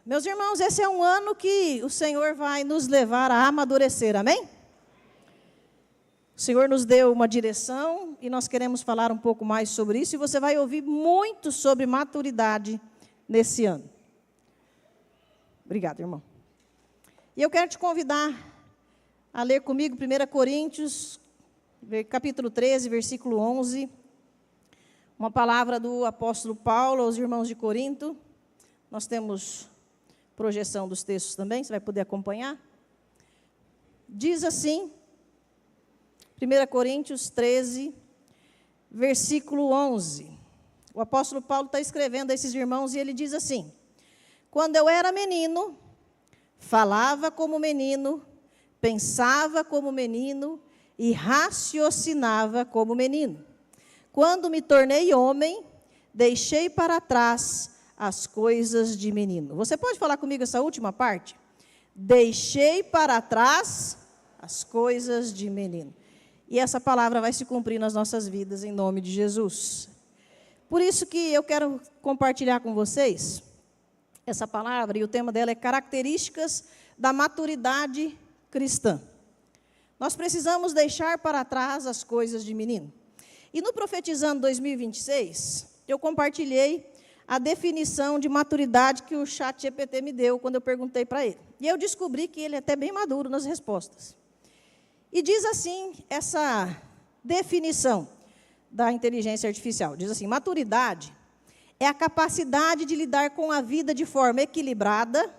Meus irmãos, esse é um ano que o Senhor vai nos levar a amadurecer, amém? O Senhor nos deu uma direção e nós queremos falar um pouco mais sobre isso, e você vai ouvir muito sobre maturidade nesse ano. Obrigada, irmão. E eu quero te convidar a ler comigo 1 Coríntios, capítulo 13, versículo 11, uma palavra do apóstolo Paulo aos irmãos de Corinto. Nós temos projeção dos textos também, você vai poder acompanhar. Diz assim, 1 Coríntios 13, versículo 11. O apóstolo Paulo está escrevendo a esses irmãos e ele diz assim: quando eu era menino, falava como menino, pensava como menino e raciocinava como menino. Quando me tornei homem, deixei para trás as coisas de menino. Você pode falar comigo essa última parte? Deixei para trás as coisas de menino. E essa palavra vai se cumprir nas nossas vidas, em nome de Jesus. Por isso que eu quero compartilhar com vocês essa palavra, e o tema dela é características da maturidade cristã. Nós precisamos deixar para trás as coisas de menino. E no Profetizando 2026, eu compartilhei a definição de maturidade que o ChatGPT me deu quando eu perguntei para ele. E eu descobri que ele é até bem maduro nas respostas. E diz assim, essa definição da inteligência artificial, diz assim: maturidade é a capacidade de lidar com a vida de forma equilibrada,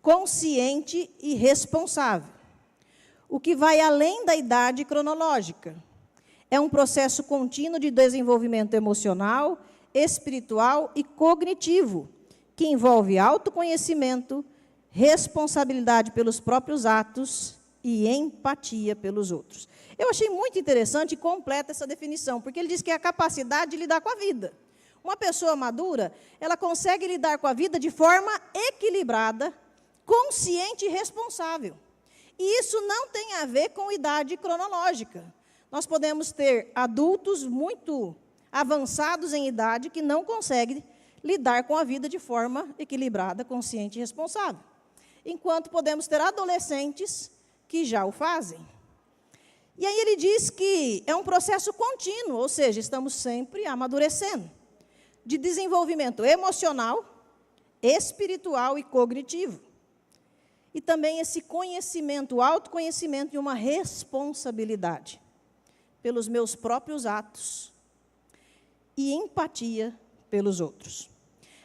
consciente e responsável, o que vai além da idade cronológica. É um processo contínuo de desenvolvimento emocional, espiritual e cognitivo, que envolve autoconhecimento, responsabilidade pelos próprios atos e empatia pelos outros. Eu achei muito interessante e completa essa definição, porque ele diz que é a capacidade de lidar com a vida. Uma pessoa madura, ela consegue lidar com a vida de forma equilibrada, consciente e responsável. E isso não tem a ver com idade cronológica. Nós podemos ter adultos muito avançados em idade que não conseguem lidar com a vida de forma equilibrada, consciente e responsável. Enquanto podemos ter adolescentes que já o fazem. E aí ele diz que é um processo contínuo, ou seja, estamos sempre amadurecendo, de desenvolvimento emocional, espiritual e cognitivo. E também esse conhecimento, autoconhecimento e uma responsabilidade pelos meus próprios atos e empatia pelos outros.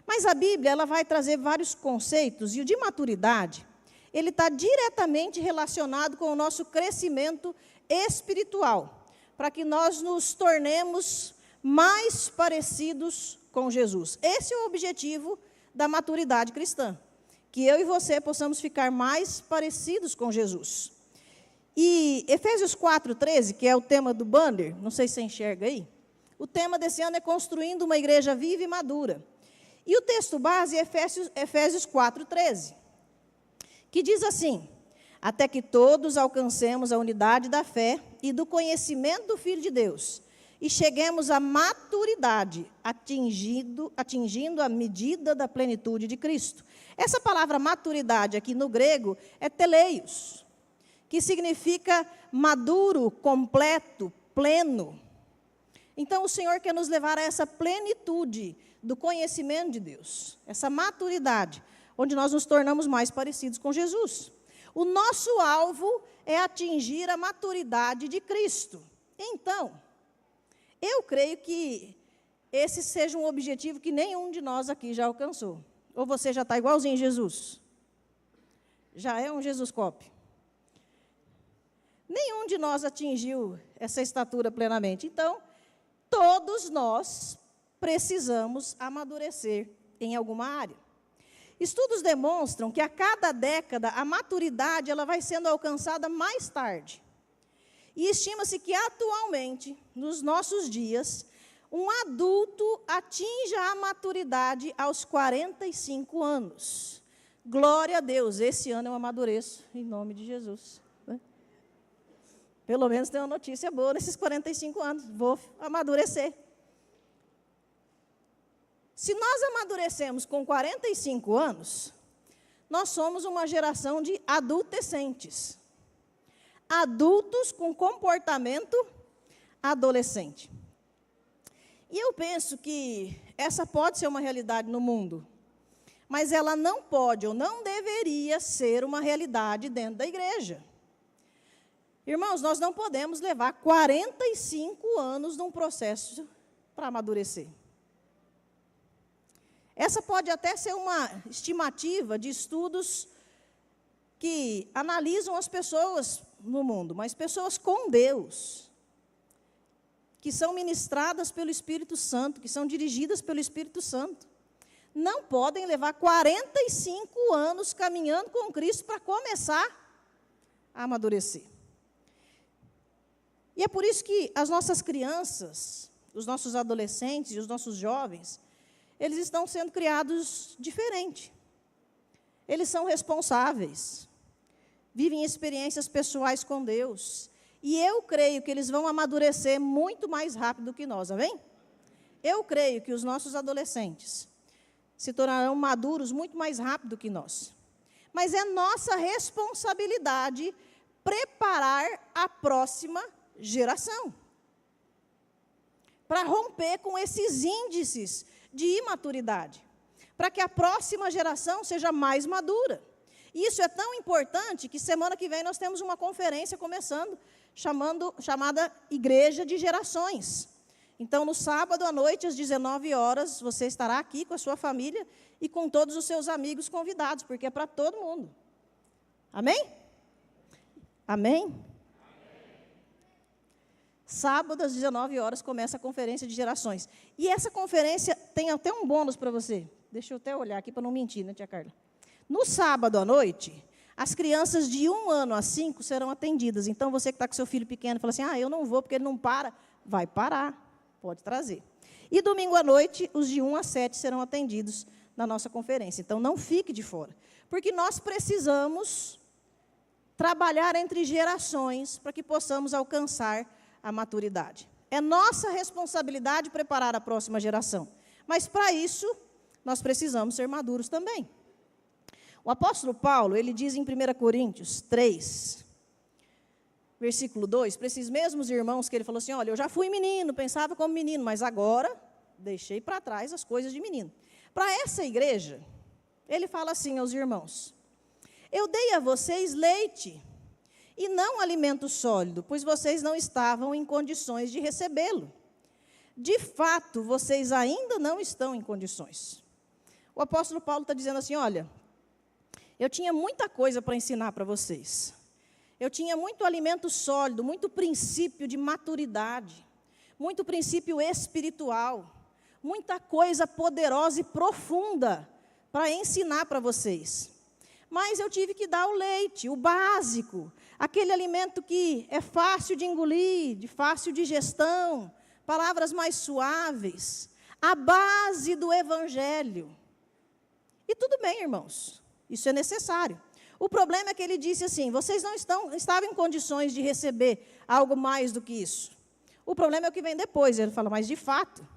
Mas a Bíblia, ela vai trazer vários conceitos, e o de maturidade, ele está diretamente relacionado com o nosso crescimento espiritual, para que nós nos tornemos mais parecidos com Jesus. Esse é o objetivo da maturidade cristã, que eu e você possamos ficar mais parecidos com Jesus. E Efésios 4:13, que é o tema do banner, não sei se você enxerga aí, o tema desse ano é construindo uma igreja viva e madura. E o texto base é Efésios 4:13, que diz assim: até que todos alcancemos a unidade da fé e do conhecimento do Filho de Deus, e cheguemos à maturidade, atingindo a medida da plenitude de Cristo. Essa palavra maturidade aqui no grego é teleios, que significa maduro, completo, pleno. Então, o Senhor quer nos levar a essa plenitude do conhecimento de Deus, essa maturidade, onde nós nos tornamos mais parecidos com Jesus. O nosso alvo é atingir a maturidade de Cristo. Então, eu creio que esse seja um objetivo que nenhum de nós aqui já alcançou. Ou você já está igualzinho a Jesus? Já é um Jesus cop. Nenhum de nós atingiu essa estatura plenamente. Então, todos nós precisamos amadurecer em alguma área. Estudos demonstram que a cada década a maturidade ela vai sendo alcançada mais tarde. E estima-se que atualmente, nos nossos dias, um adulto atinja a maturidade aos 45 anos. Glória a Deus, esse ano eu amadureço, em nome de Jesus. Pelo menos tem uma notícia boa nesses 45 anos, vou amadurecer. Se nós amadurecemos com 45 anos, nós somos uma geração de adultescentes. Adultos com comportamento adolescente. E eu penso que essa pode ser uma realidade no mundo, mas ela não pode ou não deveria ser uma realidade dentro da igreja. Irmãos, nós não podemos levar 45 anos num processo para amadurecer. Essa pode até ser uma estimativa de estudos que analisam as pessoas no mundo, mas pessoas com Deus, que são ministradas pelo Espírito Santo, que são dirigidas pelo Espírito Santo, não podem levar 45 anos caminhando com Cristo para começar a amadurecer. E é por isso que as nossas crianças, os nossos adolescentes e os nossos jovens, eles estão sendo criados diferente. Eles são responsáveis, vivem experiências pessoais com Deus. E eu creio que eles vão amadurecer muito mais rápido que nós, amém? Eu creio que os nossos adolescentes se tornarão maduros muito mais rápido que nós. Mas é nossa responsabilidade preparar a próxima geração para romper com esses índices de imaturidade, para que a próxima geração seja mais madura. E isso é tão importante que semana que vem nós temos uma conferência começando, chamada Igreja de Gerações. Então, no sábado à noite, às 19 horas, você estará aqui com a sua família e com todos os seus amigos convidados, porque é para todo mundo. Amém? Amém? Sábado, às 19 horas, começa a conferência de gerações. E essa conferência tem até um bônus para você. Deixa eu até olhar aqui para não mentir, né, tia Carla? No sábado à noite, as crianças de 1 ano a 5 serão atendidas. Então, você que está com seu filho pequeno, fala assim, eu não vou porque ele não para. Vai parar, pode trazer. E domingo à noite, os de 1 a 7 serão atendidos na nossa conferência. Então, não fique de fora. Porque nós precisamos trabalhar entre gerações para que possamos alcançar a maturidade. É nossa responsabilidade preparar a próxima geração. Mas, para isso, nós precisamos ser maduros também. O apóstolo Paulo, ele diz em 1 Coríntios 3, versículo 2, para esses mesmos irmãos que ele falou assim, olha, eu já fui menino, pensava como menino, mas agora deixei para trás as coisas de menino. Para essa igreja, ele fala assim aos irmãos, eu dei a vocês leite e não alimento sólido, pois vocês não estavam em condições de recebê-lo. De fato, vocês ainda não estão em condições. O apóstolo Paulo está dizendo assim, olha, eu tinha muita coisa para ensinar para vocês. Eu tinha muito alimento sólido, muito princípio de maturidade, muito princípio espiritual, muita coisa poderosa e profunda para ensinar para vocês. Mas eu tive que dar o leite, o básico, aquele alimento que é fácil de engolir, de fácil digestão, palavras mais suaves, a base do evangelho. E tudo bem, irmãos, isso é necessário. O problema é que ele disse assim, vocês não estavam em condições de receber algo mais do que isso. O problema é o que vem depois, ele fala, mas de fato,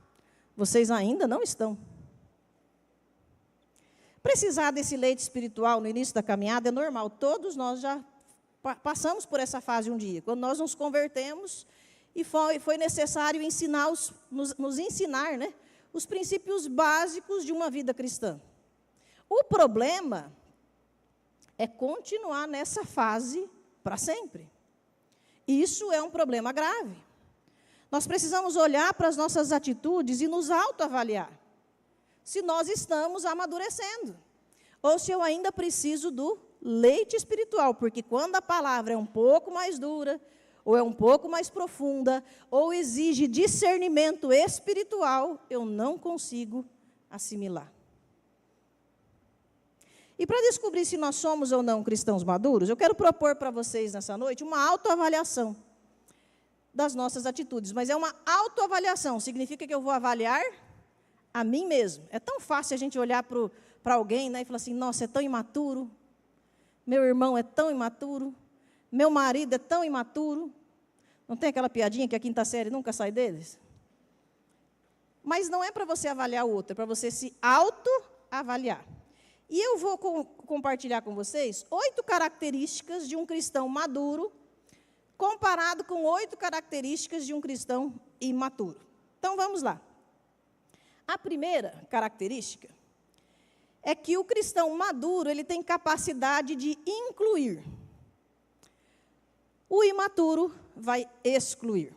vocês ainda não estão. Precisar desse leite espiritual no início da caminhada é normal, todos nós já passamos por essa fase um dia, quando nós nos convertemos e foi necessário nos ensinar, né, os princípios básicos de uma vida cristã. O problema é continuar nessa fase para sempre. Isso é um problema grave. Nós precisamos olhar para as nossas atitudes e nos autoavaliar. Se nós estamos amadurecendo, ou se eu ainda preciso do leite espiritual, porque quando a palavra é um pouco mais dura, ou é um pouco mais profunda, ou exige discernimento espiritual, eu não consigo assimilar. E para descobrir se nós somos ou não cristãos maduros, eu quero propor para vocês nessa noite uma autoavaliação das nossas atitudes. Mas é uma autoavaliação, significa que eu vou avaliar a mim mesmo. É tão fácil a gente olhar para alguém, né, e falar assim, nossa, é tão imaturo, meu irmão é tão imaturo, meu marido é tão imaturo. Não tem aquela piadinha que a quinta série nunca sai deles? Mas não é para você avaliar o outro, é para você se autoavaliar. E eu vou compartilhar com vocês 8 características de um cristão maduro, comparado com 8 características de um cristão imaturo. Então, vamos lá. A primeira característica é que o cristão maduro, ele tem capacidade de incluir. O imaturo vai excluir.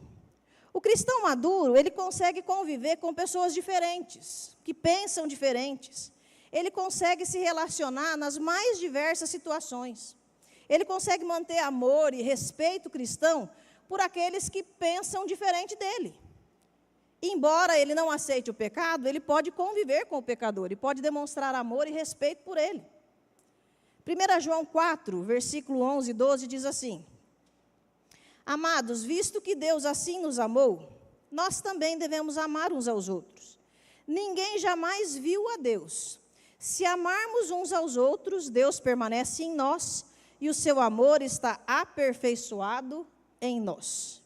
O cristão maduro, ele consegue conviver com pessoas diferentes, que pensam diferentes. Ele consegue se relacionar nas mais diversas situações. Ele consegue manter amor e respeito cristão por aqueles que pensam diferente dele. Embora ele não aceite o pecado, ele pode conviver com o pecador, ele pode demonstrar amor e respeito por ele. 1 João 4, versículo 11 e 12 diz assim: Amados, visto que Deus assim nos amou, nós também devemos amar uns aos outros. Ninguém jamais viu a Deus. Se amarmos uns aos outros, Deus permanece em nós e o seu amor está aperfeiçoado em nós.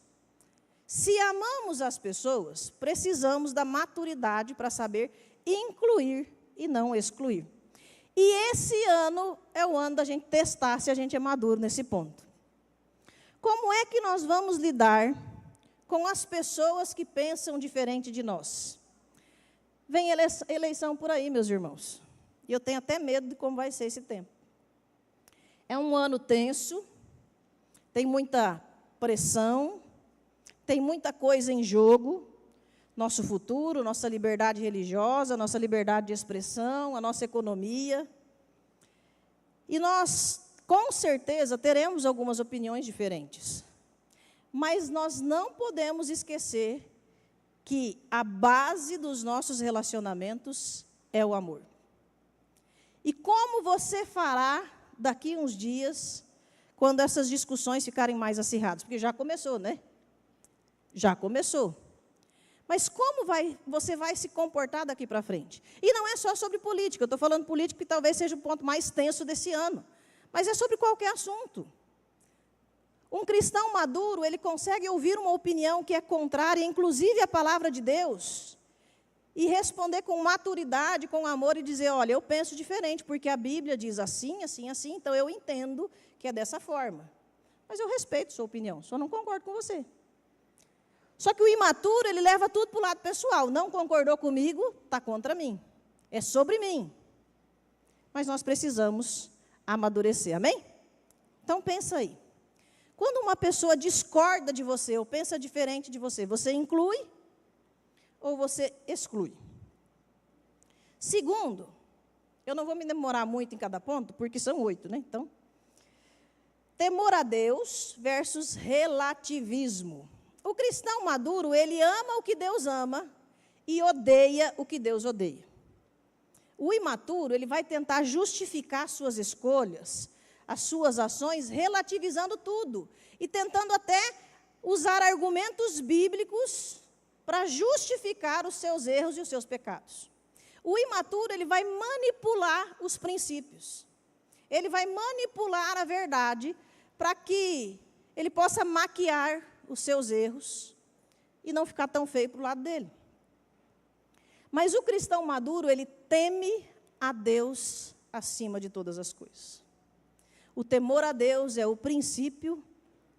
Se amamos as pessoas, precisamos da maturidade para saber incluir e não excluir. E esse ano é o ano da gente testar se a gente é maduro nesse ponto. Como é que nós vamos lidar com as pessoas que pensam diferente de nós? Vem eleição por aí, meus irmãos. E eu tenho até medo de como vai ser esse tempo. É um ano tenso, tem muita pressão, tem muita coisa em jogo, nosso futuro, nossa liberdade religiosa, nossa liberdade de expressão, a nossa economia. E nós, com certeza, teremos algumas opiniões diferentes. Mas nós não podemos esquecer que a base dos nossos relacionamentos é o amor. E como você fará daqui uns dias, quando essas discussões ficarem mais acirradas? Porque já começou, né? Já começou. Mas como você vai se comportar daqui para frente? E não é só sobre política, eu estou falando política que talvez seja o ponto mais tenso desse ano. Mas é sobre qualquer assunto. Um cristão maduro, ele consegue ouvir uma opinião que é contrária, inclusive à palavra de Deus, e responder com maturidade, com amor, e dizer, olha, eu penso diferente, porque a Bíblia diz assim, assim, assim, então eu entendo que é dessa forma. Mas eu respeito sua opinião, só não concordo com você. Só que o imaturo, ele leva tudo para o lado pessoal. Não concordou comigo, está contra mim. É sobre mim. Mas nós precisamos amadurecer, amém? Então, pensa aí. Quando uma pessoa discorda de você, ou pensa diferente de você, você inclui ou você exclui? Segundo, eu não vou me demorar muito em cada ponto, porque são 8, né? Então, temor a Deus versus relativismo. O cristão maduro, ele ama o que Deus ama e odeia o que Deus odeia. O imaturo, ele vai tentar justificar suas escolhas, as suas ações, relativizando tudo e tentando até usar argumentos bíblicos para justificar os seus erros e os seus pecados. O imaturo, ele vai manipular os princípios. Ele vai manipular a verdade para que ele possa maquiar os seus erros e não ficar tão feio para o lado dele. Mas o cristão maduro, ele teme a Deus acima de todas as coisas. O temor a Deus é o princípio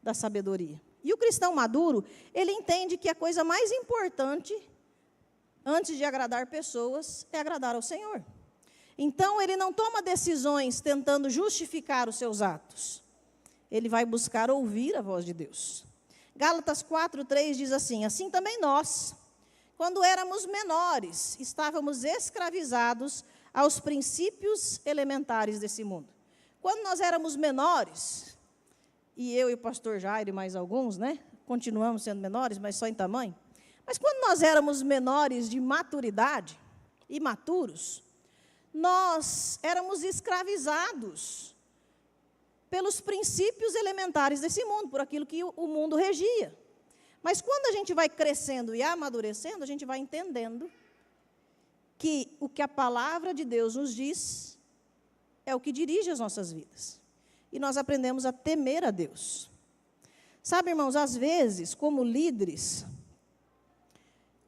da sabedoria. E o cristão maduro, ele entende que a coisa mais importante, antes de agradar pessoas, é agradar ao Senhor. Então, ele não toma decisões tentando justificar os seus atos. Ele vai buscar ouvir a voz de Deus. Gálatas 4:3 diz assim: assim também nós, quando éramos menores, estávamos escravizados aos princípios elementares desse mundo. Quando nós éramos menores, e eu e o pastor Jair e mais alguns, né, continuamos sendo menores, mas só em tamanho. Mas quando nós éramos menores de maturidade, imaturos, nós éramos escravizados pelos princípios elementares desse mundo, por aquilo que o mundo regia. Mas quando a gente vai crescendo e amadurecendo, a gente vai entendendo que o que a palavra de Deus nos diz é o que dirige as nossas vidas. E nós aprendemos a temer a Deus. Sabe, irmãos, às vezes, como líderes,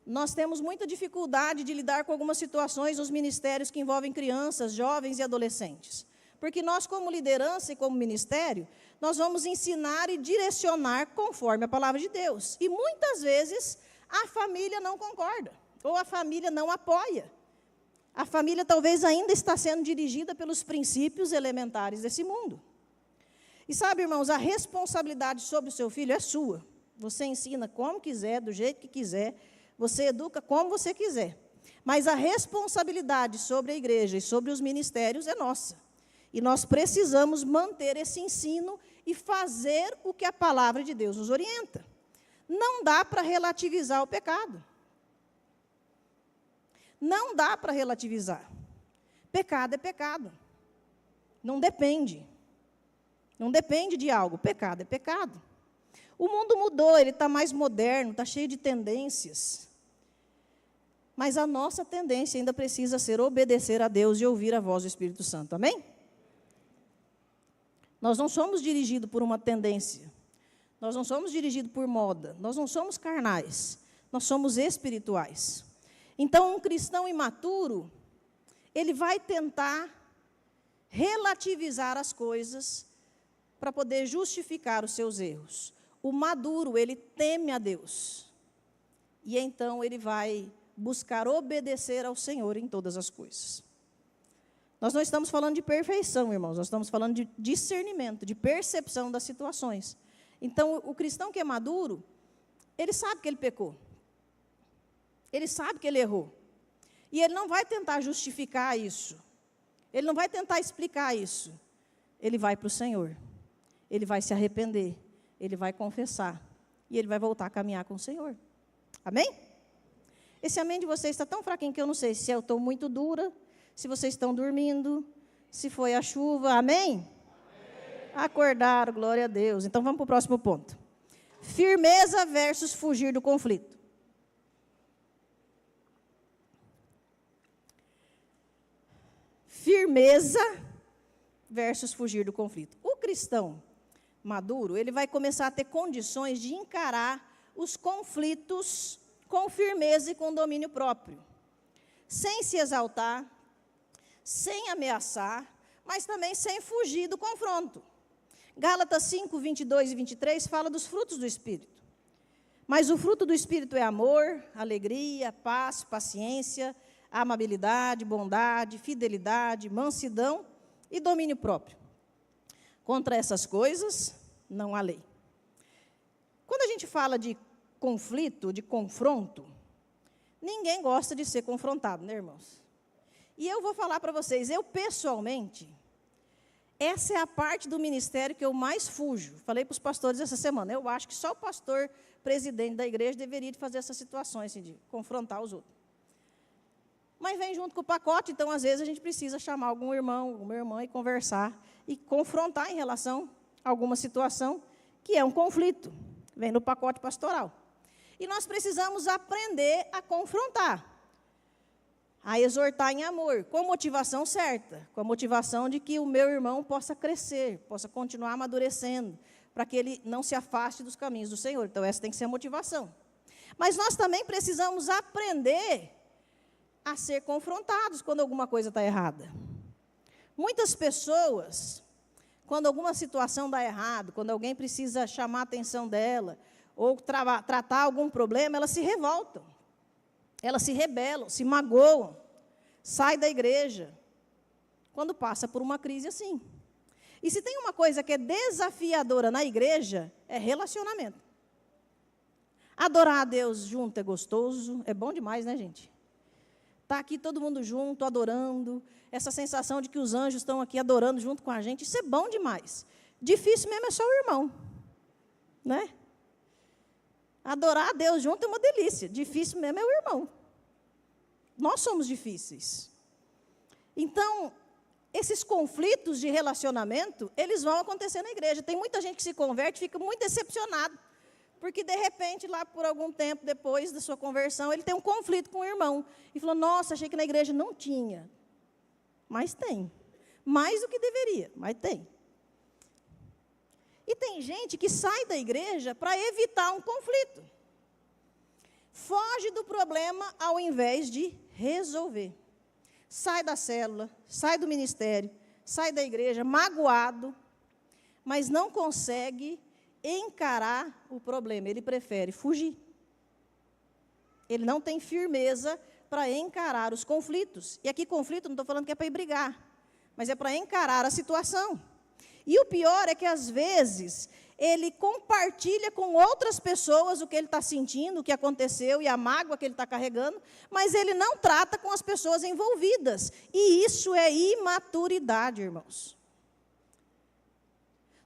nós temos muita dificuldade de lidar com algumas situações nos ministérios que envolvem crianças, jovens e adolescentes. Porque nós, como liderança e como ministério, nós vamos ensinar e direcionar conforme a palavra de Deus. E muitas vezes a família não concorda, ou a família não apoia. A família talvez ainda está sendo dirigida pelos princípios elementares desse mundo. E sabe, irmãos, a responsabilidade sobre o seu filho é sua. Você ensina como quiser, do jeito que quiser, você educa como você quiser. Mas a responsabilidade sobre a igreja e sobre os ministérios é nossa. E nós precisamos manter esse ensino e fazer o que a palavra de Deus nos orienta. Não dá para relativizar o pecado. Não dá para relativizar. Pecado é pecado. Não depende. Não depende de algo. Pecado é pecado. O mundo mudou, ele está mais moderno, está cheio de tendências. Mas a nossa tendência ainda precisa ser obedecer a Deus e ouvir a voz do Espírito Santo. Amém? Nós não somos dirigidos por uma tendência. Nós não somos dirigidos por moda. Nós não somos carnais. Nós somos espirituais. Então, um cristão imaturo, ele vai tentar relativizar as coisas para poder justificar os seus erros. O maduro, ele teme a Deus. E então ele vai buscar obedecer ao Senhor em todas as coisas. Nós não estamos falando de perfeição, irmãos. Nós estamos falando de discernimento, de percepção das situações. Então, o cristão que é maduro, ele sabe que ele pecou. Ele sabe que ele errou. E ele não vai tentar justificar isso. Ele não vai tentar explicar isso. Ele vai para o Senhor. Ele vai se arrepender. Ele vai confessar. E ele vai voltar a caminhar com o Senhor. Amém? Esse amém de vocês está tão fraquinho que eu não sei se eu estou muito dura, se vocês estão dormindo, se foi a chuva. Amém? Acordaram, glória a Deus. Então vamos para o próximo ponto. Firmeza versus fugir do conflito. Firmeza versus fugir do conflito. O cristão maduro, ele vai começar a ter condições de encarar os conflitos com firmeza e com domínio próprio. Sem se exaltar, sem ameaçar, mas também sem fugir do confronto. Gálatas 5, 22 e 23 fala dos frutos do Espírito. Mas o fruto do Espírito é amor, alegria, paz, paciência, amabilidade, bondade, fidelidade, mansidão e domínio próprio. Contra essas coisas, não há lei. Quando a gente fala de conflito, de confronto, ninguém gosta de ser confrontado, né, irmãos? E eu vou falar para vocês, eu pessoalmente, essa é a parte do ministério que eu mais fujo. Falei para os pastores essa semana, eu acho que só o pastor presidente da igreja deveria fazer essas situações, assim, de confrontar os outros. Mas vem junto com o pacote, então, às vezes, a gente precisa chamar algum irmão, alguma irmã e conversar e confrontar em relação a alguma situação que é um conflito. Vem no pacote pastoral. E nós precisamos aprender a confrontar, a exortar em amor, com a motivação certa, com a motivação de que o meu irmão possa crescer, possa continuar amadurecendo, para que ele não se afaste dos caminhos do Senhor. Então, essa tem que ser a motivação. Mas nós também precisamos aprender a ser confrontados quando alguma coisa está errada. Muitas pessoas, quando alguma situação dá errado, quando alguém precisa chamar a atenção dela, ou tratar algum problema, elas se revoltam, elas se rebelam, se magoam, saem da igreja, quando passa por uma crise assim. E se tem uma coisa que é desafiadora na igreja, é relacionamento. Adorar a Deus junto é gostoso, é bom demais, né, gente? Está aqui todo mundo junto, adorando, essa sensação de que os anjos estão aqui adorando junto com a gente, isso é bom demais. Difícil mesmo é só o irmão, né? Adorar a Deus junto é uma delícia, difícil mesmo é o irmão. Nós somos difíceis. Então, esses conflitos de relacionamento, eles vão acontecer na igreja. Tem muita gente que se converte e fica muito decepcionado, porque, de repente, lá por algum tempo depois da sua conversão, ele tem um conflito com o irmão. E falou, nossa, achei que na igreja não tinha. Mas tem. Mais do que deveria, mas tem. E tem gente que sai da igreja para evitar um conflito. Foge do problema ao invés de resolver. Sai da célula, sai do ministério, sai da igreja magoado, mas não consegue encarar o problema. Ele prefere fugir. Ele não tem firmeza para encarar os conflitos. E aqui conflito, não estou falando que é para ir brigar, mas é para encarar a situação. E o pior é que, às vezes, ele compartilha com outras pessoas o que ele está sentindo, o que aconteceu e a mágoa que ele está carregando, mas ele não trata com as pessoas envolvidas. E isso é imaturidade, irmãos.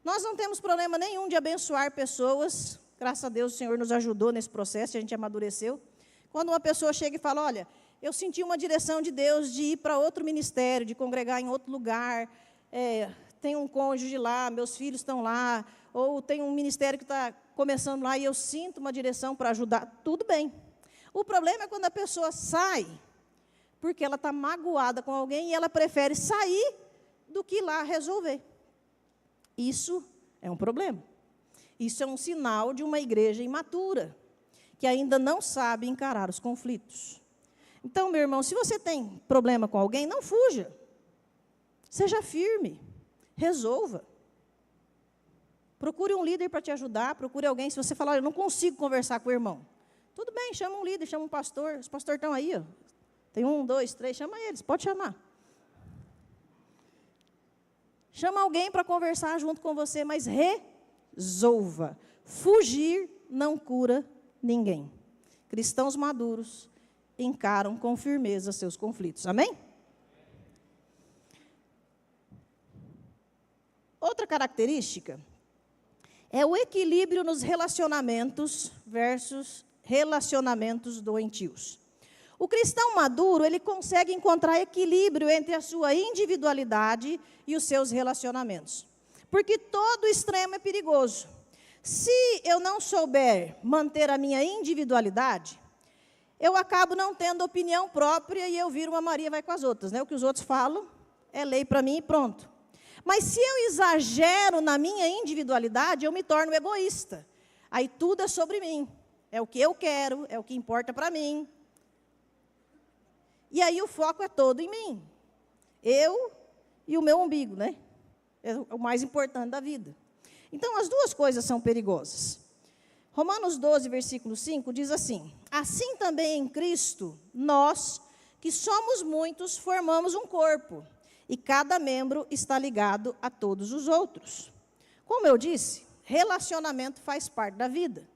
Nós não temos problema nenhum de abençoar pessoas. Graças a Deus o Senhor nos ajudou nesse processo, a gente amadureceu. Quando uma pessoa chega e fala, olha, eu senti uma direção de Deus de ir para outro ministério, de congregar em outro lugar, tem um cônjuge lá, meus filhos estão lá, ou tem um ministério que está começando lá e eu sinto uma direção para ajudar, tudo bem. O problema é quando a pessoa sai, porque ela está magoada com alguém e ela prefere sair do que ir lá resolver. Isso é um problema. Isso é um sinal de uma igreja imatura, que ainda não sabe encarar os conflitos. Então, meu irmão, se você tem problema com alguém, não fuja. Seja firme. Resolva. Procure um líder para te ajudar, procure alguém. Se você falar, eu não consigo conversar com o irmão. Tudo bem, chama um líder, chama um pastor. Os pastores estão aí, ó. Tem 1, 2, 3, chama eles, pode chamar. Chama alguém para conversar junto com você, mas resolva. Fugir não cura ninguém. Cristãos maduros encaram com firmeza seus conflitos. Amém? Outra característica é o equilíbrio nos relacionamentos versus relacionamentos doentios. O cristão maduro, ele consegue encontrar equilíbrio entre a sua individualidade e os seus relacionamentos. Porque todo extremo é perigoso. Se eu não souber manter a minha individualidade, eu acabo não tendo opinião própria e eu viro uma Maria vai com as outras, né? O que os outros falam é lei para mim e pronto. Mas se eu exagero na minha individualidade, eu me torno egoísta. Aí tudo é sobre mim. É o que eu quero, é o que importa para mim. E aí o foco é todo em mim. Eu e o meu umbigo, né? É o mais importante da vida. Então, as duas coisas são perigosas. Romanos 12, versículo 5, diz assim: assim também em Cristo, nós, que somos muitos, formamos um corpo, e cada membro está ligado a todos os outros. Como eu disse, relacionamento faz parte da vida.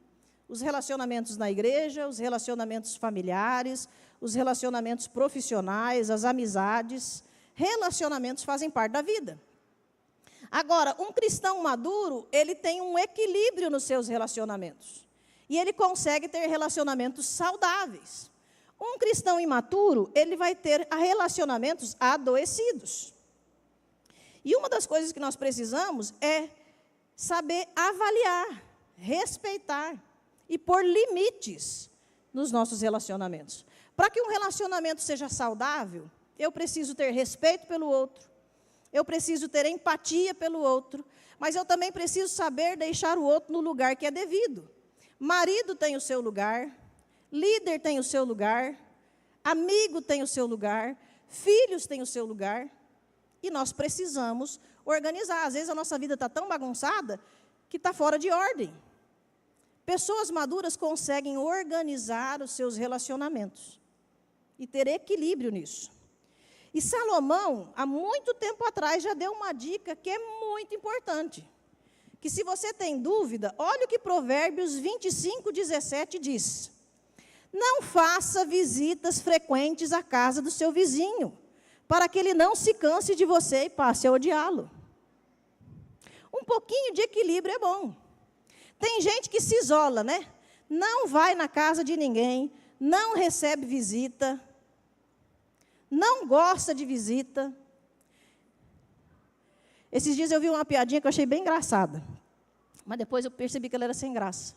Os relacionamentos na igreja, os relacionamentos familiares, os relacionamentos profissionais, as amizades, relacionamentos fazem parte da vida. Agora, um cristão maduro, ele tem um equilíbrio nos seus relacionamentos. E ele consegue ter relacionamentos saudáveis. Um cristão imaturo, ele vai ter relacionamentos adoecidos. E uma das coisas que nós precisamos é saber avaliar, respeitar e pôr limites nos nossos relacionamentos. Para que um relacionamento seja saudável, eu preciso ter respeito pelo outro, eu preciso ter empatia pelo outro, mas eu também preciso saber deixar o outro no lugar que é devido. Marido tem o seu lugar, líder tem o seu lugar, amigo tem o seu lugar, filhos têm o seu lugar, e nós precisamos organizar. Às vezes a nossa vida está tão bagunçada que está fora de ordem. Pessoas maduras conseguem organizar os seus relacionamentos e ter equilíbrio nisso. E Salomão, há muito tempo atrás, já deu uma dica que é muito importante. Que se você tem dúvida, olha o que Provérbios 25, 17 diz. Não faça visitas frequentes à casa do seu vizinho, para que ele não se canse de você e passe a odiá-lo. Um pouquinho de equilíbrio é bom. Tem gente que se isola, né? Não vai na casa de ninguém, não recebe visita, não gosta de visita. Esses dias eu vi uma piadinha que eu achei bem engraçada, mas depois eu percebi que ela era sem graça.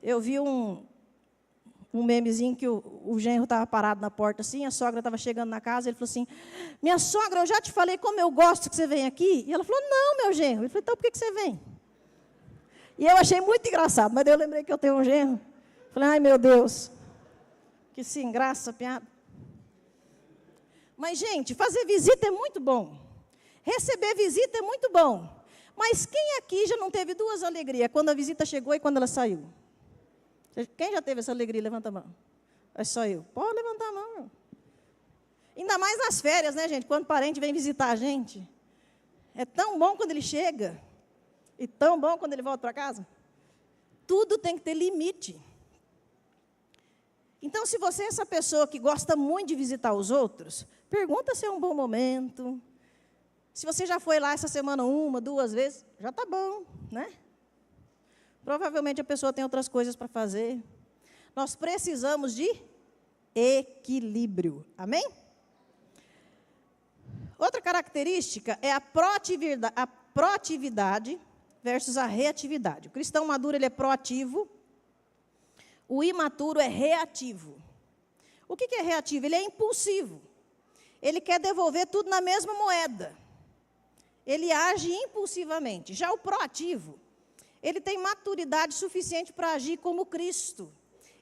Eu vi um memezinho que o genro estava parado na porta assim, a sogra estava chegando na casa, ele falou assim, minha sogra, eu já te falei como eu gosto que você venha aqui. E ela falou, não, meu genro. Ele falou, então por que você vem? E eu achei muito engraçado, mas daí eu lembrei que eu tenho um genro. Falei, ai meu Deus, que sem graça, piada. Mas, gente, fazer visita é muito bom. Receber visita é muito bom. Mas quem aqui já não teve duas alegrias? Quando a visita chegou e quando ela saiu? Quem já teve essa alegria? Levanta a mão. É só eu. Pode levantar a mão. Ainda mais nas férias, né, gente? Quando o parente vem visitar a gente. É tão bom quando ele chega. E tão bom quando ele volta para casa. Tudo tem que ter limite. Então, se você é essa pessoa que gosta muito de visitar os outros, pergunta se é um bom momento. Se você já foi lá essa semana 1, 2 vezes, já está bom, né? Provavelmente a pessoa tem outras coisas para fazer. Nós precisamos de equilíbrio. Amém? Outra característica é a proatividade versus a reatividade. O cristão maduro, ele é proativo. O imaturo é reativo. O que é reativo? Ele é impulsivo. Ele quer devolver tudo na mesma moeda. Ele age impulsivamente. Já o proativo, ele tem maturidade suficiente para agir como Cristo.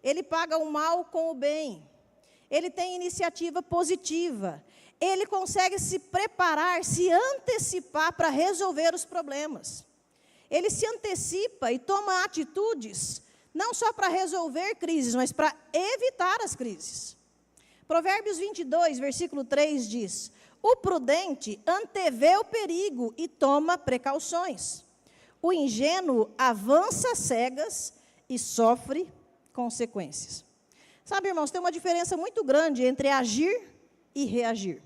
Ele paga o mal com o bem. Ele tem iniciativa positiva. Ele consegue se preparar, se antecipar para resolver os problemas. Ele se antecipa e toma atitudes, não só para resolver crises, mas para evitar as crises. Provérbios 22, versículo 3 diz: o prudente antevê o perigo e toma precauções. O ingênuo avança às cegas e sofre consequências. Sabe, irmãos, tem uma diferença muito grande entre agir e reagir.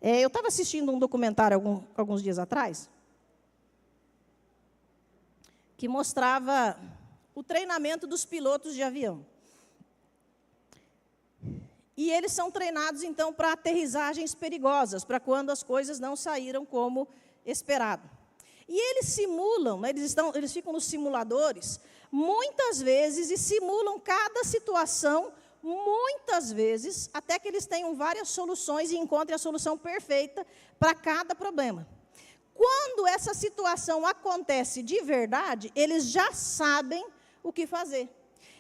Eu estava assistindo um documentário alguns dias atrás, que mostrava o treinamento dos pilotos de avião. E eles são treinados, então, para aterrissagens perigosas, para quando as coisas não saíram como esperado. E eles simulam, né, eles ficam nos simuladores, muitas vezes, e simulam cada situação, muitas vezes, até que eles tenham várias soluções e encontrem a solução perfeita para cada problema. Quando essa situação acontece de verdade, eles já sabem o que fazer.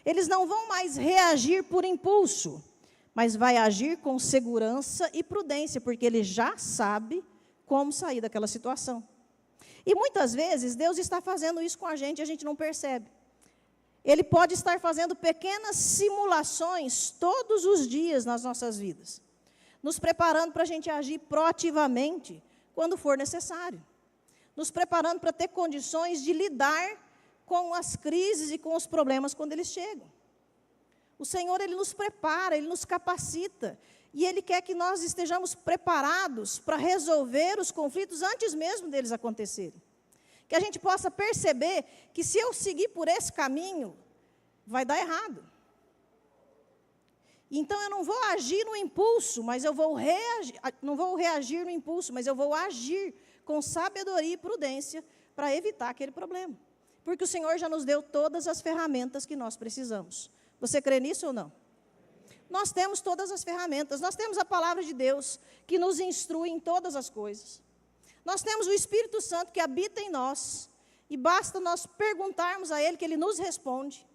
Eles não vão mais reagir por impulso, mas vai agir com segurança e prudência, porque ele já sabe como sair daquela situação. E muitas vezes, Deus está fazendo isso com a gente não percebe. Ele pode estar fazendo pequenas simulações todos os dias nas nossas vidas, nos preparando para a gente agir proativamente quando for necessário, nos preparando para ter condições de lidar com as crises e com os problemas quando eles chegam. O Senhor, Ele nos prepara, Ele nos capacita, e Ele quer que nós estejamos preparados para resolver os conflitos antes mesmo deles acontecerem. Que a gente possa perceber que se eu seguir por esse caminho, vai dar errado. Então, eu não vou agir no impulso, mas eu vou reagir, não vou reagir no impulso, mas eu vou agir com sabedoria e prudência para evitar aquele problema. Porque o Senhor já nos deu todas as ferramentas que nós precisamos. Você crê nisso ou não? Nós temos todas as ferramentas, nós temos a palavra de Deus, que nos instrui em todas as coisas. Nós temos o Espírito Santo que habita em nós, e basta nós perguntarmos a Ele que Ele nos responde.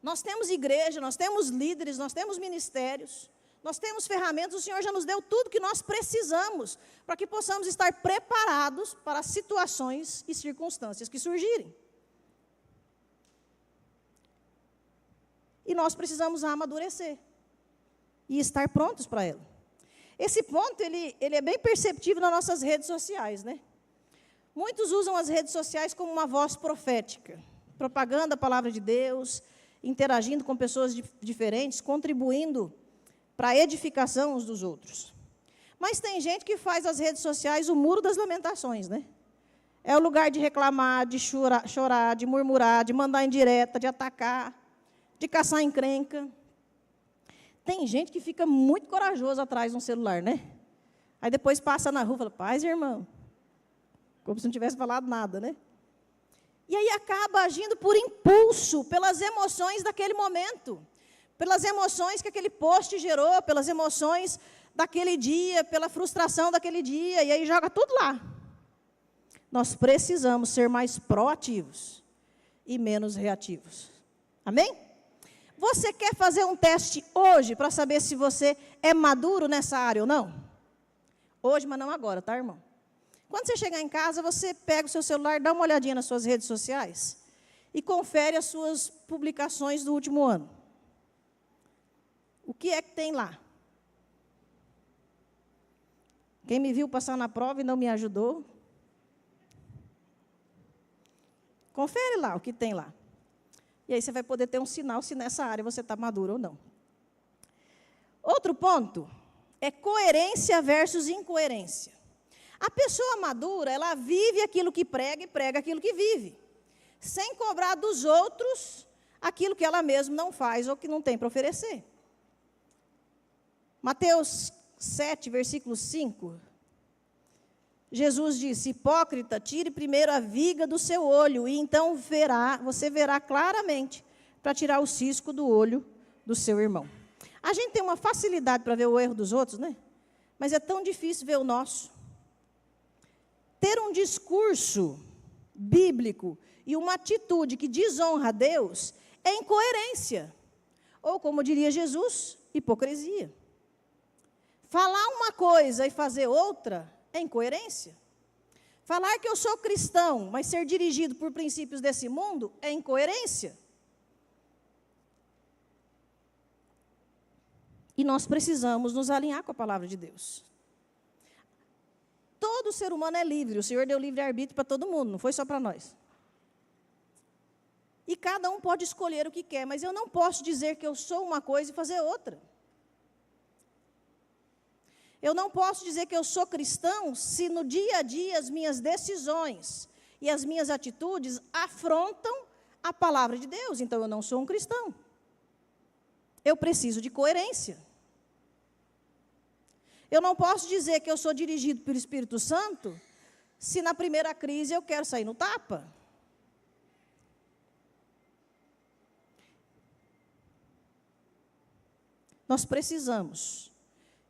Nós temos igreja, nós temos líderes, nós temos ministérios, nós temos ferramentas, o Senhor já nos deu tudo que nós precisamos, para que possamos estar preparados para as situações e circunstâncias que surgirem. E nós precisamos amadurecer e estar prontos para ela. Esse ponto, ele é bem perceptível nas nossas redes sociais, né? Muitos usam as redes sociais como uma voz profética, propagando a palavra de Deus, interagindo com pessoas diferentes, contribuindo para a edificação uns dos outros. Mas tem gente que faz as redes sociais o muro das lamentações, né? É o lugar de reclamar, de chorar, de murmurar, de mandar indireta, de atacar, de caçar encrenca. Tem gente que fica muito corajoso atrás de um celular, né? Aí depois passa na rua e fala, paz, irmão. Como se não tivesse falado nada, né? E aí acaba agindo por impulso, pelas emoções daquele momento, pelas emoções que aquele post gerou, pelas emoções daquele dia, pela frustração daquele dia, e aí joga tudo lá. Nós precisamos ser mais proativos e menos reativos. Amém? Você quer fazer um teste hoje para saber se você é maduro nessa área ou não? Hoje, mas não agora, tá, irmão? Quando você chegar em casa, você pega o seu celular, dá uma olhadinha nas suas redes sociais e confere as suas publicações do último ano. O que é que tem lá? Quem me viu passar na prova e não me ajudou? Confere lá o que tem lá. E aí você vai poder ter um sinal se nessa área você está maduro ou não. Outro ponto é coerência versus incoerência. A pessoa madura, ela vive aquilo que prega e prega aquilo que vive, sem cobrar dos outros aquilo que ela mesma não faz ou que não tem para oferecer. Mateus 7, versículo 5, Jesus disse: hipócrita, tire primeiro a viga do seu olho, e então você verá claramente para tirar o cisco do olho do seu irmão. A gente tem uma facilidade para ver o erro dos outros, né? Mas é tão difícil ver o nosso. Ter um discurso bíblico e uma atitude que desonra a Deus é incoerência. Ou, como diria Jesus, hipocrisia. Falar uma coisa e fazer outra é incoerência. Falar que eu sou cristão, mas ser dirigido por princípios desse mundo é incoerência. E nós precisamos nos alinhar com a palavra de Deus. Todo ser humano é livre. O Senhor deu livre-arbítrio para todo mundo, não foi só para nós. E cada um pode escolher o que quer, mas eu não posso dizer que eu sou uma coisa e fazer outra. Eu não posso dizer que eu sou cristão se no dia a dia as minhas decisões e as minhas atitudes afrontam a palavra de Deus. Então eu não sou um cristão. Eu preciso de coerência. Eu não posso dizer que eu sou dirigido pelo Espírito Santo se na primeira crise eu quero sair no tapa. Nós precisamos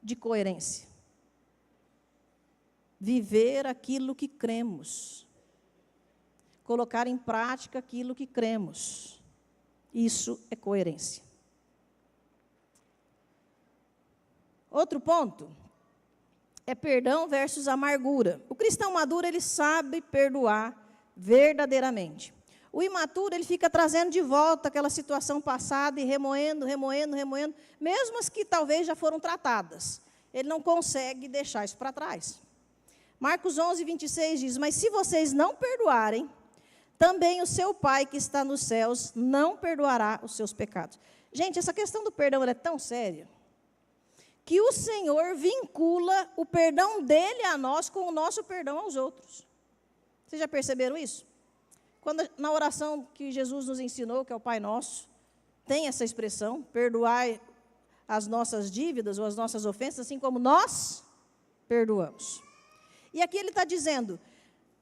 de coerência. Viver aquilo que cremos. Colocar em prática aquilo que cremos. Isso é coerência. Outro ponto é perdão versus amargura. O cristão maduro, ele sabe perdoar verdadeiramente. O imaturo, ele fica trazendo de volta aquela situação passada e remoendo, mesmo as que talvez já foram tratadas. Ele não consegue deixar isso para trás. Marcos 11, 26 diz: mas se vocês não perdoarem, também o seu Pai que está nos céus não perdoará os seus pecados. Gente, essa questão do perdão ela é tão séria, que o Senhor vincula o perdão dele a nós com o nosso perdão aos outros. Vocês já perceberam isso? Quando, na oração que Jesus nos ensinou, que é o Pai Nosso, tem essa expressão, perdoai as nossas dívidas ou as nossas ofensas, assim como nós perdoamos. E aqui ele está dizendo,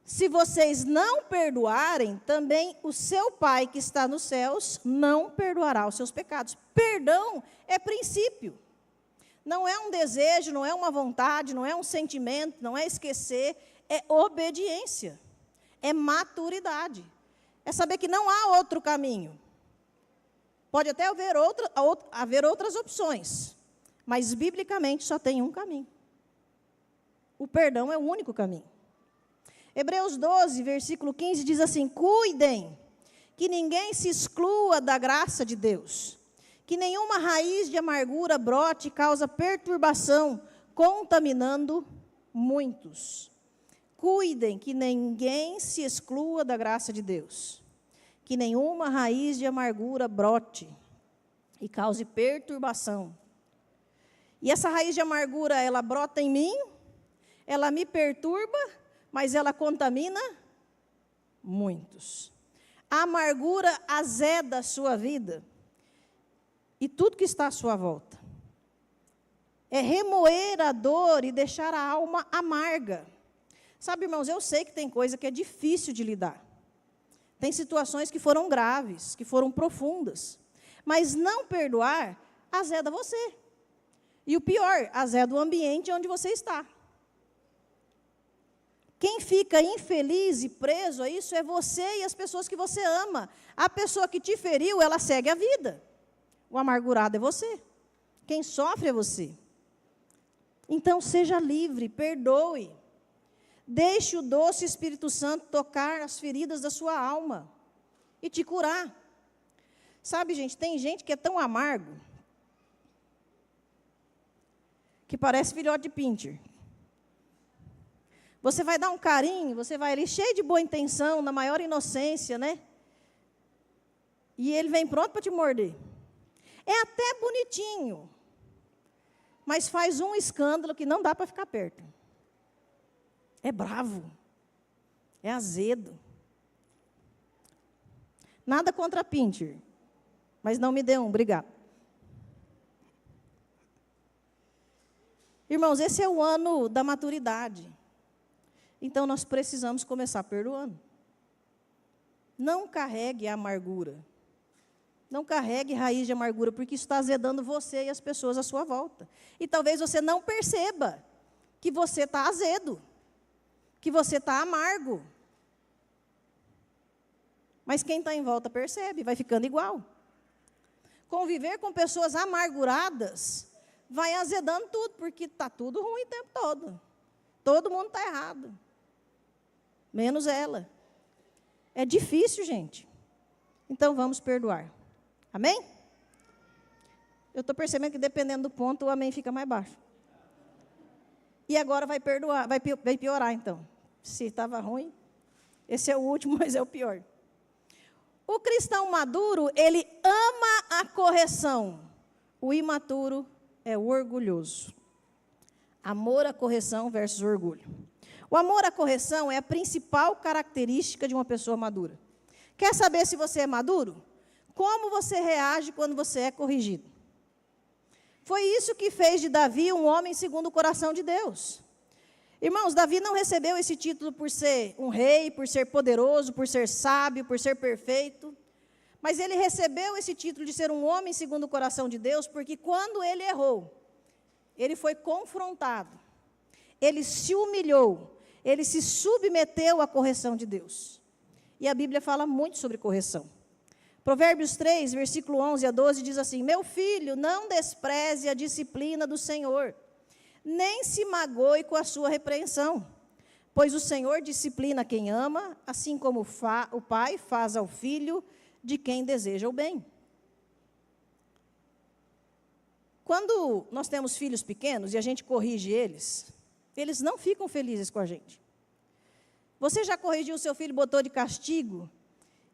se vocês não perdoarem, também o seu Pai que está nos céus não perdoará os seus pecados. Perdão é princípio. Não é um desejo, não é uma vontade, não é um sentimento, não é esquecer, é obediência. É maturidade. É saber que não há outro caminho. Pode até haver outras opções, mas biblicamente só tem um caminho. O perdão é o único caminho. Hebreus 12, versículo 15 diz assim: cuidem que ninguém se exclua da graça de Deus, que nenhuma raiz de amargura brote e causa perturbação, contaminando muitos. Cuidem que ninguém se exclua da graça de Deus, que nenhuma raiz de amargura brote e cause perturbação. E essa raiz de amargura, ela brota em mim, ela me perturba, mas ela contamina muitos. A amargura azeda a sua vida e tudo que está à sua volta. É remoer a dor e deixar a alma amarga. Sabe, irmãos, eu sei que tem coisa que é difícil de lidar. Tem situações que foram graves, que foram profundas. Mas não perdoar azeda você. E o pior, azeda o ambiente onde você está. Quem fica infeliz e preso a isso é você e as pessoas que você ama. A pessoa que te feriu, ela segue a vida. O amargurado é você. Quem sofre é você. Então, seja livre, perdoe. Deixe o doce Espírito Santo tocar as feridas da sua alma e te curar. Sabe, gente, tem gente que é tão amargo que parece filhote de pincher. Você vai dar um carinho, você vai ali cheio de boa intenção, na maior inocência, né? E ele vem pronto para te morder. É até bonitinho, mas faz um escândalo que não dá para ficar perto. É bravo, é azedo. Nada contra pincher, mas não me dê um, obrigado. Irmãos, esse é o ano da maturidade. Então, nós precisamos começar perdoando. Não carregue a amargura. Não carregue raiz de amargura, porque isso está azedando você e as pessoas à sua volta. E talvez você não perceba que você está azedo, que você está amargo. Mas quem está em volta percebe, vai ficando igual. Conviver com pessoas amarguradas vai azedando tudo, porque está tudo ruim o tempo todo. Todo mundo está errado. Menos ela. É difícil, gente. Então, vamos perdoar. Amém? Eu estou percebendo que, dependendo do ponto, o amém fica mais baixo. E agora vai perdoar, vai piorar, então. Se estava ruim, esse é o último, mas é o pior. O cristão maduro, ele ama a correção. O imaturo é o orgulhoso. Amor à correção versus orgulho. O amor à correção é a principal característica de uma pessoa madura. Quer saber se você é maduro? Como você reage quando você é corrigido? Foi isso que fez de Davi um homem segundo o coração de Deus. Irmãos, Davi não recebeu esse título por ser um rei, por ser poderoso, por ser sábio, por ser perfeito. Mas ele recebeu esse título de ser um homem segundo o coração de Deus, porque quando ele errou, ele foi confrontado, ele se humilhou, ele se submeteu à correção de Deus. E a Bíblia fala muito sobre correção. Provérbios 3, versículo 11 a 12, diz assim: meu filho, não despreze a disciplina do Senhor, nem se magoe com a sua repreensão, pois o Senhor disciplina quem ama, assim como o pai faz ao filho de quem deseja o bem. Quando nós temos filhos pequenos e a gente corrige eles, eles não ficam felizes com a gente. Você já corrigiu o seu filho, botou de castigo,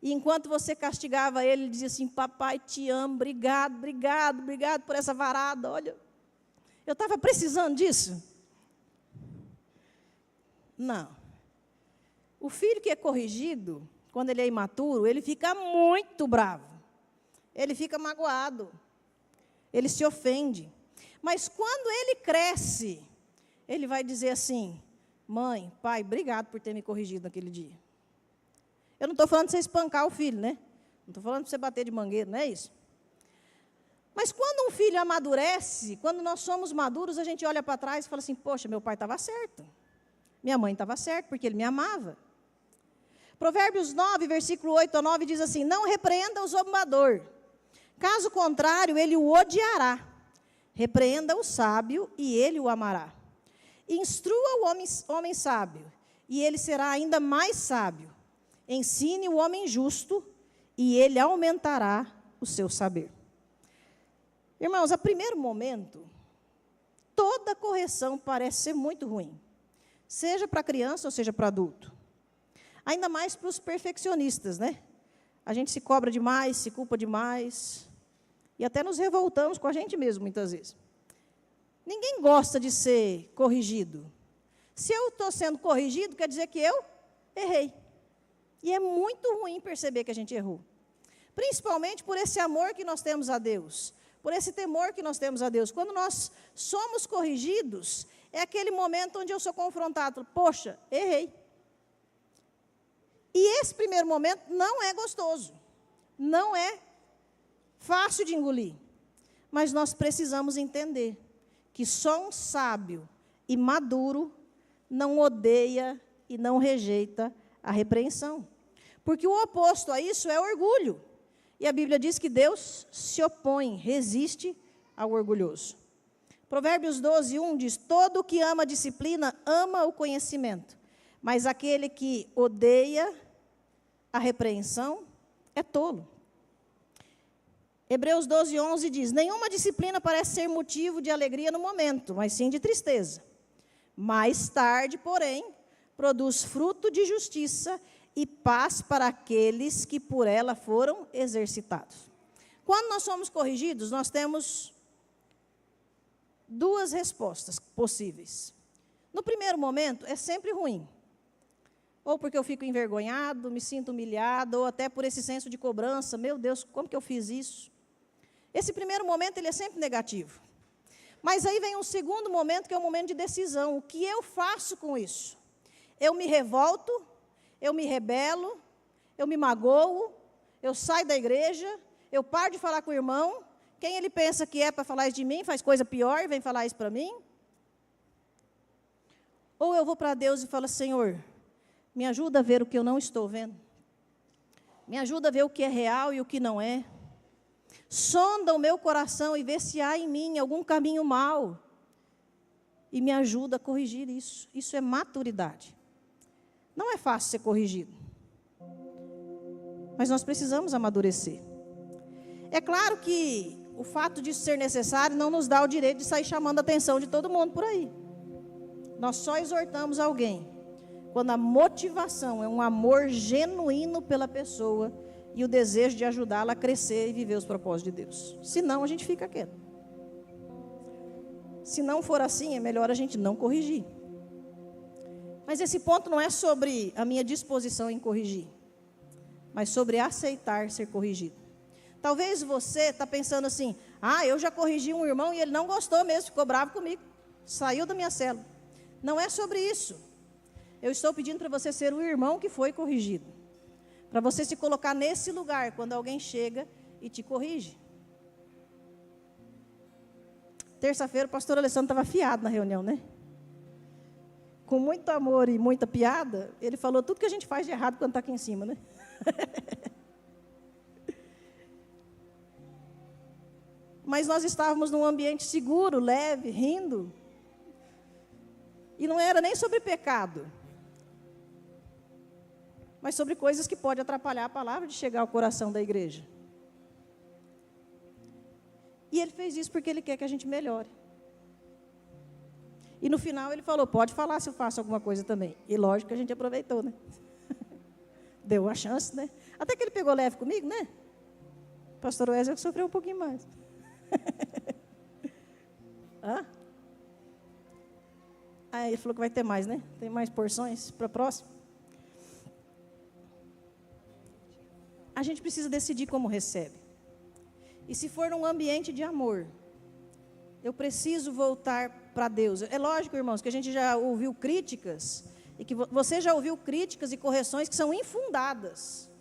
e enquanto você castigava ele, ele dizia assim: papai, te amo, obrigado, obrigado, obrigado por essa varada, olha, eu estava precisando disso. Não. O filho que é corrigido, quando ele é imaturo, ele fica muito bravo, ele fica magoado, ele se ofende. Mas quando ele cresce, ele vai dizer assim: mãe, pai, obrigado por ter me corrigido naquele dia. Eu não estou falando de você espancar o filho, né? Não estou falando de você bater de mangueira, não é isso? Mas quando um filho amadurece, quando nós somos maduros, a gente olha para trás e fala assim: poxa, meu pai estava certo. Minha mãe estava certa, porque ele me amava. Provérbios 9, versículo 8 a 9, diz assim: não repreenda o zombador, caso contrário, ele o odiará. Repreenda o sábio, e ele o amará. Instrua o homem sábio, e ele será ainda mais sábio. Ensine o homem justo, e ele aumentará o seu saber. Irmãos, a primeiro momento, toda correção parece ser muito ruim, seja para criança ou seja para adulto. Ainda mais para os perfeccionistas, né? A gente se cobra demais, se culpa demais, e até nos revoltamos com a gente mesmo, muitas vezes. Ninguém gosta de ser corrigido. Se eu estou sendo corrigido, quer dizer que eu errei. E é muito ruim perceber que a gente errou. Principalmente por esse amor que nós temos a Deus, por esse temor que nós temos a Deus. Quando nós somos corrigidos, é aquele momento onde eu sou confrontado. Poxa, errei. E esse primeiro momento não é gostoso. Não é fácil de engolir. Mas nós precisamos entender que só um sábio e maduro não odeia e não rejeita a repreensão. Porque o oposto a isso é orgulho. E a Bíblia diz que Deus se opõe, resiste ao orgulhoso. Provérbios 12:1 diz: todo o que ama a disciplina ama o conhecimento, mas aquele que odeia a repreensão é tolo. Hebreus 12:11 diz: nenhuma disciplina parece ser motivo de alegria no momento, mas sim de tristeza. Mais tarde, porém, produz fruto de justiça e paz para aqueles que por ela foram exercitados. Quando nós somos corrigidos, nós temos duas respostas possíveis. No primeiro momento, é sempre ruim. Ou porque eu fico envergonhado, me sinto humilhado, ou até por esse senso de cobrança. Meu Deus, como que eu fiz isso? Esse primeiro momento, ele é sempre negativo. Mas aí vem um segundo momento, que é o momento de decisão. O que eu faço com isso? Eu me revolto, eu me rebelo, eu me magoo, eu saio da igreja, eu paro de falar com o irmão. Quem ele pensa que é para falar isso de mim, faz coisa pior e vem falar isso para mim? Ou eu vou para Deus e falo: Senhor, me ajuda a ver o que eu não estou vendo. Me ajuda a ver o que é real e o que não é. Sonda o meu coração e vê se há em mim algum caminho mau. E me ajuda a corrigir isso. Isso é maturidade. Não é fácil ser corrigido. Mas nós precisamos amadurecer. É claro que o fato disso ser necessário não nos dá o direito de sair chamando a atenção de todo mundo por aí. Nós só exortamos alguém quando a motivação é um amor genuíno pela pessoa e o desejo de ajudá-la a crescer e viver os propósitos de Deus. Senão, a gente fica quieto. Se não for assim, é melhor a gente não corrigir. Mas esse ponto não é sobre a minha disposição em corrigir, mas sobre aceitar ser corrigido. Talvez você está pensando assim: eu já corrigi um irmão e ele não gostou mesmo, ficou bravo comigo, saiu da minha célula. Não é sobre isso. Eu estou pedindo para você ser o irmão que foi corrigido. Para você se colocar nesse lugar quando alguém chega e te corrige. Terça-feira o pastor Alessandro estava afiado na reunião, né? Com muito amor e muita piada, ele falou tudo que a gente faz de errado quando está aqui em cima, né? Mas nós estávamos num ambiente seguro, leve, rindo. E não era nem sobre pecado, mas sobre coisas que podem atrapalhar a palavra de chegar ao coração da igreja. E ele fez isso porque ele quer que a gente melhore. E no final ele falou: pode falar se eu faço alguma coisa também. E lógico que a gente aproveitou, né? Deu a chance, né? Até que ele pegou leve comigo, né? O pastor Wesley sofreu um pouquinho mais. Aí ele falou que vai ter mais, né? Tem mais porções para a próxima. A gente precisa decidir como recebe. E se for num ambiente de amor, eu preciso voltar para Deus. É lógico, irmãos, que a gente já ouviu críticas, e que você já ouviu críticas e correções que são infundadas,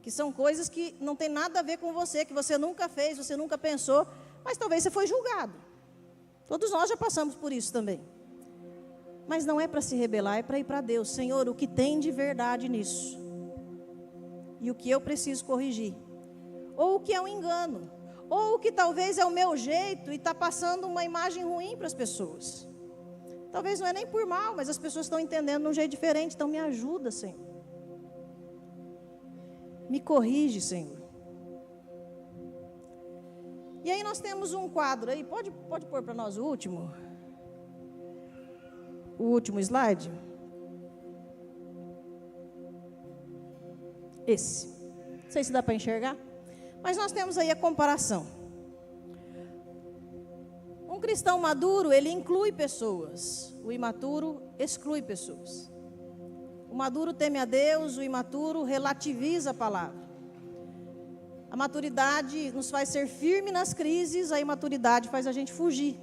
que são coisas que não tem nada a ver com você, que você nunca fez, você nunca pensou, mas talvez você foi julgado. Todos nós já passamos por isso também. Mas não é para se rebelar, é para ir para Deus. Senhor, o que tem de verdade nisso? E o que eu preciso corrigir? Ou o que é um engano? Ou o que talvez é o meu jeito e está passando uma imagem ruim para as pessoas? Talvez não é nem por mal, mas as pessoas estão entendendo de um jeito diferente. Então me ajuda, Senhor. Me corrige, Senhor. E aí nós temos um quadro aí. Pode pôr para nós o último slide. Esse. Não sei se dá para enxergar. Mas nós temos aí a comparação. Um cristão maduro, ele inclui pessoas. O imaturo exclui pessoas. O maduro teme a Deus, o imaturo relativiza a palavra. A maturidade nos faz ser firme nas crises, a imaturidade faz a gente fugir.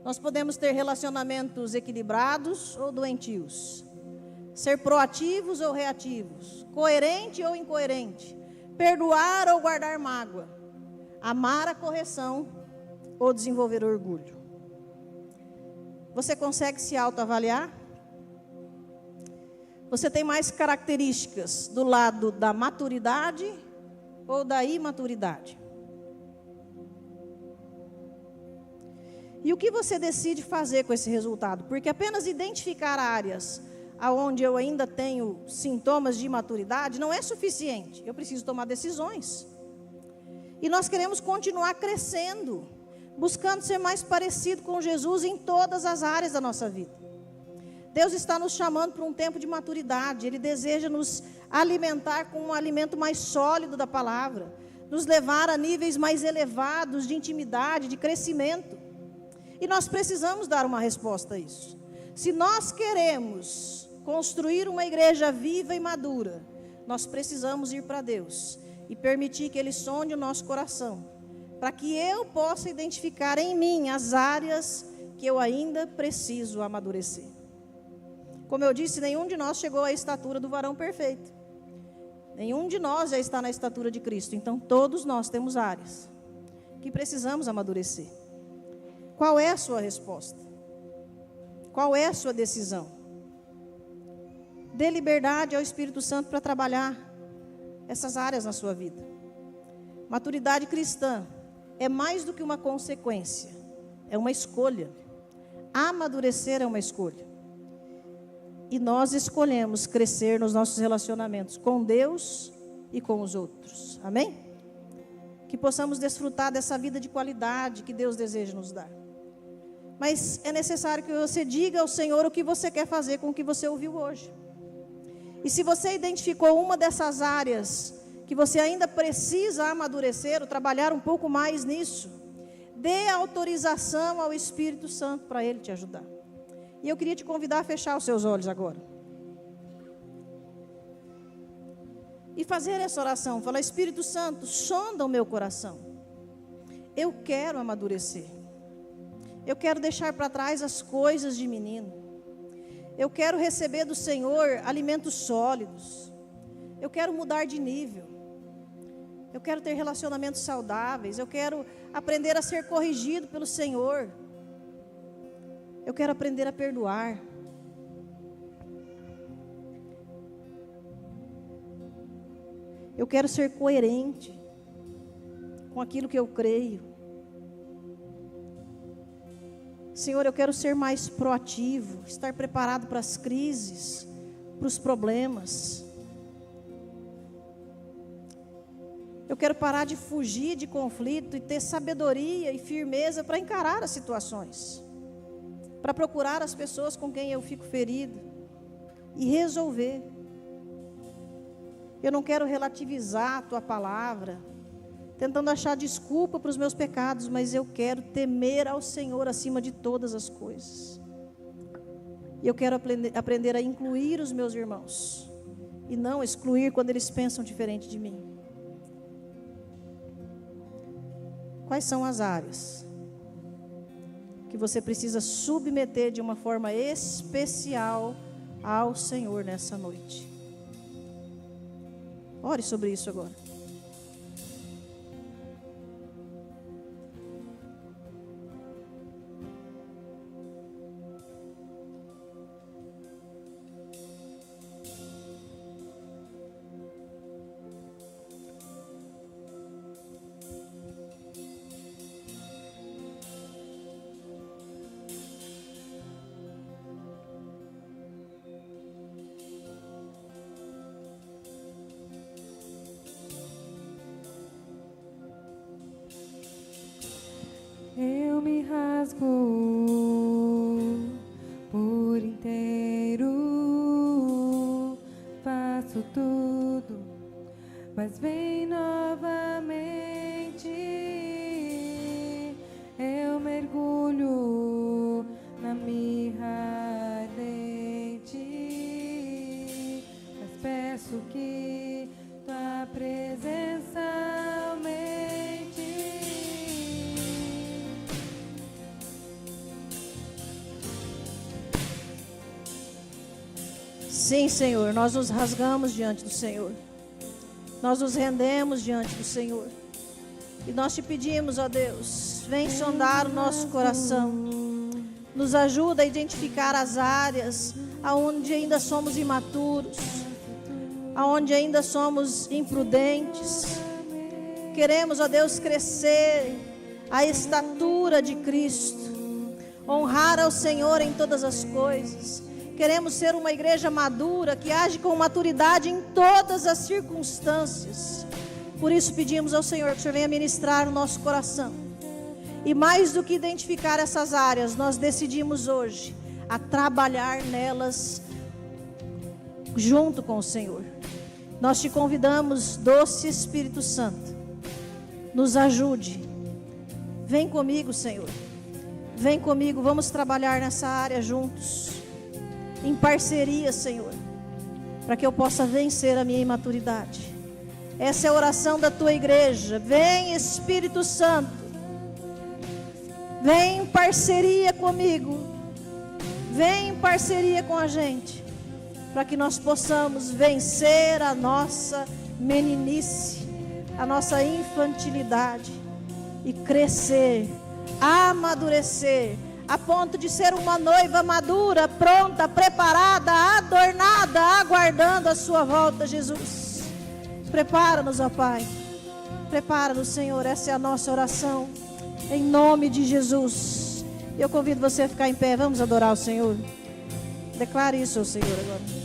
Nós podemos ter relacionamentos equilibrados ou doentios. Ser proativos ou reativos. Coerente ou incoerente. Perdoar ou guardar mágoa. Amar a correção ou desenvolver orgulho. Você consegue se autoavaliar? Você tem mais características do lado da maturidade ou da imaturidade? E o que você decide fazer com esse resultado? Porque apenas identificar áreas onde eu ainda tenho sintomas de imaturidade não é suficiente. Eu preciso tomar decisões. E nós queremos continuar crescendo, buscando ser mais parecido com Jesus em todas as áreas da nossa vida. Deus está nos chamando para um tempo de maturidade. Ele deseja nos alimentar com um alimento mais sólido da palavra, nos levar a níveis mais elevados de intimidade, de crescimento. E nós precisamos dar uma resposta a isso. Se nós queremos construir uma igreja viva e madura, nós precisamos ir para Deus e permitir que Ele sonde o nosso coração, para que eu possa identificar em mim as áreas que eu ainda preciso amadurecer. Como eu disse, nenhum de nós chegou à estatura do varão perfeito. Nenhum de nós já está na estatura de Cristo. Então todos nós temos áreas que precisamos amadurecer. Qual é a sua resposta? Qual é a sua decisão? Dê liberdade ao Espírito Santo para trabalhar essas áreas na sua vida. Maturidade cristã é mais do que uma consequência, é uma escolha. Amadurecer é uma escolha. E nós escolhemos crescer nos nossos relacionamentos com Deus e com os outros. Amém? Que possamos desfrutar dessa vida de qualidade que Deus deseja nos dar. Mas é necessário que você diga ao Senhor o que você quer fazer com o que você ouviu hoje. E se você identificou uma dessas áreas que você ainda precisa amadurecer ou trabalhar um pouco mais nisso, dê autorização ao Espírito Santo para Ele te ajudar. E eu queria te convidar a fechar os seus olhos agora. E fazer essa oração, falar: Espírito Santo, sonda o meu coração. Eu quero amadurecer. Eu quero deixar para trás as coisas de menino. Eu quero receber do Senhor alimentos sólidos. Eu quero mudar de nível. Eu quero ter relacionamentos saudáveis. Eu quero aprender a ser corrigido pelo Senhor. Eu quero aprender a perdoar. Eu quero ser coerente com aquilo que eu creio. Senhor, eu quero ser mais proativo, estar preparado para as crises, para os problemas. Eu quero parar de fugir de conflito e ter sabedoria e firmeza para encarar as situações, para procurar as pessoas com quem eu fico ferido e resolver. Eu não quero relativizar a Tua palavra, tentando achar desculpa para os meus pecados, mas eu quero temer ao Senhor acima de todas as coisas. E eu quero aprender a incluir os meus irmãos, e não excluir quando eles pensam diferente de mim. Quais são as áreas que você precisa submeter de uma forma especial ao Senhor nessa noite? Ore sobre isso agora. Eu me rasgo por inteiro, faço tudo, mas vem novamente. Eu mergulho na mirra ardente, mas peço que Tua presença aumente. Sim, Senhor, nós nos rasgamos diante do Senhor. Nós nos rendemos diante do Senhor. E nós te pedimos, ó Deus, vem sondar o nosso coração. Nos ajuda a identificar as áreas aonde ainda somos imaturos, aonde ainda somos imprudentes. Queremos, ó Deus, crescer à estatura de Cristo, honrar ao Senhor em todas as coisas. Queremos ser uma igreja madura, que age com maturidade em todas as circunstâncias. Por isso pedimos ao Senhor que o Senhor venha ministrar o nosso coração. E mais do que identificar essas áreas, nós decidimos hoje a trabalhar nelas junto com o Senhor. Nós te convidamos, doce Espírito Santo, nos ajude. Vem comigo, Senhor. Vem comigo, vamos trabalhar nessa área juntos, em parceria, Senhor, para que eu possa vencer a minha imaturidade. Essa é a oração da tua igreja. Vem, Espírito Santo, vem em parceria comigo, vem em parceria com a gente, para que nós possamos vencer a nossa meninice, a nossa infantilidade e crescer, amadurecer, a ponto de ser uma noiva madura, pronta, preparada, adornada, aguardando a sua volta, Jesus. Prepara-nos, ó Pai. Prepara-nos, Senhor. Essa é a nossa oração, em nome de Jesus. Eu convido você a ficar em pé. Vamos adorar o Senhor. Declare isso ao Senhor agora.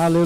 Aleluia.